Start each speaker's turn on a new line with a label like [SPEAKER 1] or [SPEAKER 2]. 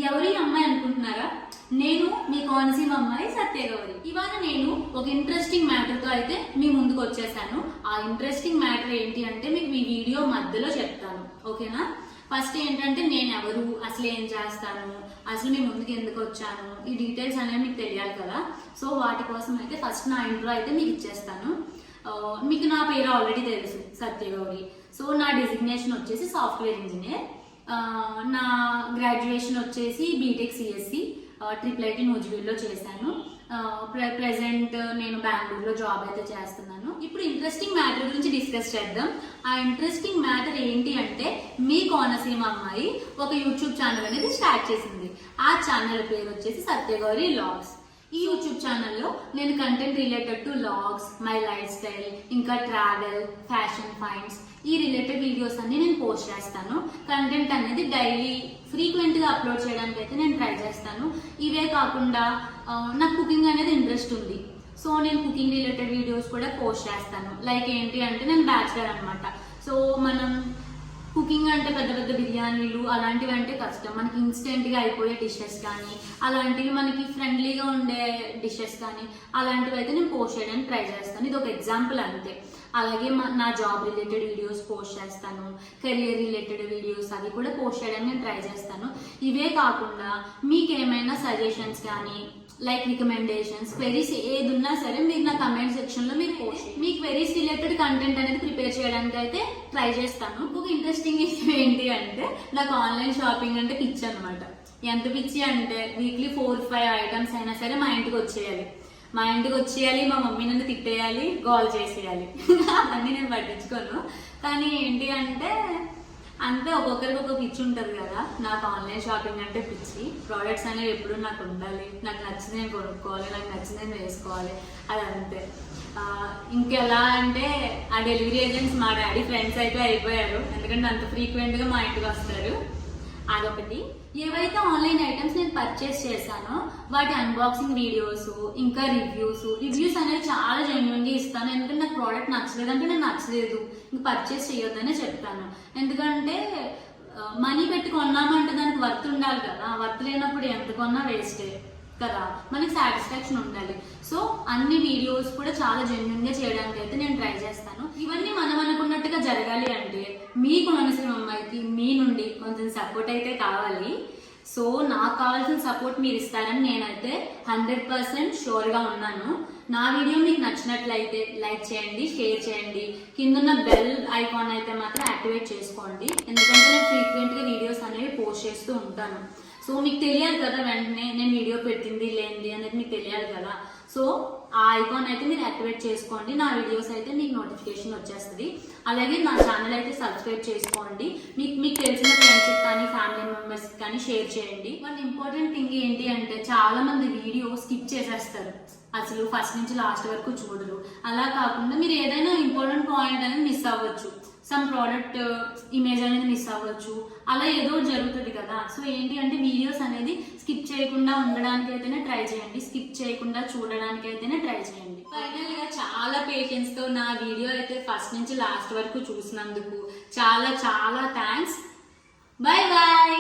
[SPEAKER 1] ఎవరి అమ్మాయి అనుకుంటున్నారా? నేను మీ కోనసీమ అమ్మాయి సత్యగౌరి. ఇవాళ నేను ఒక ఇంట్రెస్టింగ్ మ్యాటర్ తో అయితే మీ ముందుకు వచ్చేసాను. ఆ ఇంట్రెస్టింగ్ మ్యాటర్ ఏంటి అంటే మీకు ఈ వీడియో మధ్యలో చెప్తాను, ఓకేనా? ఫస్ట్ ఏంటంటే నేను ఎవరు, అసలు ఏం చేస్తాను, అసలు మీ ముందుకు ఎందుకు వచ్చాను, ఈ డీటెయిల్స్ అనేవి మీకు తెలియాలి కదా. సో వాటి కోసం అయితే ఫస్ట్ నా ఇంట్రో అయితే మీకు ఇచ్చేస్తాను. మీకు నా పేరు ఆల్రెడీ తెలుసు, సత్యగౌరి. సో నా డిజిగ్నేషన్ వచ్చేసి సాఫ్ట్వేర్ ఇంజనీర్. నా గ్రాడ్యుయేషన్ వచ్చేసి బీటెక్ సిఎస్సి IIIT నూజివీడ్లో చేశాను. ప్రెసెంట్ నేను బెంగళూరులో జాబ్ అయితే చేస్తున్నాను. ఇప్పుడు ఇంట్రెస్టింగ్ మ్యాటర్ గురించి డిస్కస్ చేద్దాం. ఆ ఇంట్రెస్టింగ్ మ్యాటర్ ఏంటి అంటే మీ కోనసీమ అమ్మాయి ఒక యూట్యూబ్ ఛానల్ అనేది స్టార్ట్ చేసింది. ఆ ఛానల్ పేరు వచ్చేసి సత్యగౌరి వ్లాగ్స్. ఈ యూట్యూబ్ ఛానల్లో నేను content related to vlogs, my life style, ఇంకా ట్రావెల్, ఫ్యాషన్ ఫైండ్స్, ఈ రిలేటెడ్ వీడియోస్ అన్ని నేను పోస్ట్ చేస్తాను. కంటెంట్ అనేది డైలీ ఫ్రీక్వెంట్ గా అప్లోడ్ చేయడానికి అయితే నేను ట్రై చేస్తాను. ఇవే కాకుండా నాకు కుకింగ్ అనేది ఇంట్రెస్ట్ ఉంది. సో నేను కుకింగ్ రిలేటెడ్ వీడియోస్ కూడా పోస్ట్ చేస్తాను. లైక్ ఏంటి అంటే నేను బ్యాచిలర్ అనమాట. సో మనం కుకింగ్ అంటే పెద్ద పెద్ద బిర్యానీలు అలాంటివి అంటే కష్టం. మనకి ఇన్స్టెంట్ గా అయిపోయే డిషెస్ కానీ, అలాంటివి మనకి ఫ్రెండ్లీగా ఉండే డిషెస్ కానీ అలాంటివి అయితే నేను పోస్ట్ చేయడానికి ట్రై చేస్తాను. ఇది ఒక ఎగ్జాంపుల్ అంతే. అలాగే నా జాబ్ రిలేటెడ్ వీడియోస్ పోస్ట్ చేస్తాను, కెరియర్ రిలేటెడ్ వీడియోస్ అవి కూడా పోస్ట్ చేయడానికి నేను ట్రై చేస్తాను. ఇవే కాకుండా మీకు ఏమైనా సజెషన్స్ కానీ, లైక్ రికమెండేషన్స్, క్వెరీస్ ఏది ఉన్నా సరే మీరు నా కమెంట్ సెక్షన్ లో మీరు పోస్ట్, మీ క్వెరీస్ రిలేటెడ్ కంటెంట్ అనేది ప్రిపేర్ చేయడానికి అయితే ట్రై చేస్తాను. ఇంకొక ఇంట్రెస్టింగ్ విషయం ఏంటి అంటే నాకు ఆన్లైన్ షాపింగ్ అంటే పిచ్చి అనమాట. ఎంత పిచ్చి అంటే వీక్లీ 4-5 ఐటమ్స్ అయినా సరే మా ఇంటికి వచ్చేయాలి. మా మమ్మీ నన్ను తిట్టేయాలి, గోల్ చేసేయాలి. అవన్నీ నేను పట్టించుకోను. కానీ ఏంటి అంటే అంతే, ఒక్కొక్కరికి ఒక పిచ్చి ఉంటుంది కదా. నాకు ఆన్లైన్ షాపింగ్ అంటే పిచ్చి. ప్రోడక్ట్స్ అనేవి ఎప్పుడు నాకు ఉండాలి, నాకు నచ్చింది నేను కొనుక్కోవాలి, నాకు నచ్చింది నేను వేసుకోవాలి, అది అంతే. ఇంకెలా అంటే ఆ డెలివరీ ఏజెంట్స్ మా డాడీ ఫ్రెండ్స్ అయితే అయిపోయారు, ఎందుకంటే అంత ఫ్రీక్వెంట్గా మా ఇంటికి వస్తారు. అదొకటి. ఏవైతే ఆన్లైన్ ఐటమ్స్ నేను పర్చేస్ చేశానో వాటి అన్బాక్సింగ్ వీడియోస్, ఇంకా రివ్యూస్ అనేవి చాలా జెన్యున్ గా ఇస్తాను. ఎందుకంటే నాకు ప్రోడక్ట్ నచ్చలేదు అంటే నాకు నచ్చలేదు, ఇంక పర్చేస్ చేయొద్దనే చెప్తాను. ఎందుకంటే మనీ పెట్టి కొన్నామంటే దానికి వర్త్ ఉండాలి కదా. వర్త్ లేనప్పుడు ఎంత కొన్నా వేస్టే కదా, మనకి సాటిస్ఫాక్షన్ ఉండాలి. సో అన్ని వీడియోస్ కూడా చాలా జెన్యున్ గా చేయడానికి అయితే నేను ట్రై చేస్తాను. ఇవన్నీ మనం అనుకున్నట్టుగా జరగాలి అంటే మీ కోనసీమ అమ్మాయికి మీ నుండి కొంచెం సపోర్ట్ అయితే కావాలి. సో నాకు కావాల్సిన సపోర్ట్ మీరు ఇస్తారని నేనైతే 100% షూర్ గా ఉన్నాను. నా వీడియో మీకు నచ్చినట్లయితే లైక్ చేయండి, షేర్ చేయండి, కిందన్న బెల్ ఐకాన్ అయితే మాత్రం యాక్టివేట్ చేసుకోండి. ఎందుకంటే నేను ఫ్రీక్వెంట్ గా వీడియోస్ అనేవి పోస్ట్ చేస్తూ ఉంటాను. సో మీకు తెలియాలి కదా, వెంటనే నేను వీడియో పెట్టింది లేనిది అనేది మీకు తెలియాలి కదా. సో ఆ ఐకాన్ అయితే మీరు యాక్టివేట్ చేసుకోండి. నా వీడియోస్ అయితే మీకు నోటిఫికేషన్ వచ్చేస్తుంది. అలాగే నా ఛానల్ అయితే సబ్స్క్రైబ్ చేసుకోండి. మీకు తెలిసిన ఫ్రెండ్స్కి కానీ, ఫ్యామిలీ మెంబర్స్కి కానీ షేర్ చేయండి. వన్ ఇంపార్టెంట్ థింగ్ ఏంటి అంటే చాలా మంది వీడియో స్కిప్ చేసేస్తారు, అసలు ఫస్ట్ నుంచి లాస్ట్ వరకు చూడరు. అలా కాకుండా మీరు ఏదైనా ఇంపార్టెంట్ పాయింట్ అనేది మిస్ అవ్వచ్చు, సమ్ ప్రోడక్ట్ ఇమేజ్ అనేది మిస్ అవ్వచ్చు, అలా ఏదో జరుగుతుంది కదా. సో ఏంటి అంటే వీడియోస్ అనేది స్కిప్ చేయకుండా ఉండడానికి అయితేనే ట్రై చేయండి, స్కిప్ చేయకుండా చూడడానికి అయితేనే ట్రై చేయండి. ఫైనల్ గా చాలా పేషెన్స్ తో నా వీడియో అయితే ఫస్ట్ నుంచి లాస్ట్ వరకు చూసినందుకు చాలా చాలా థ్యాంక్స్. Bye bye.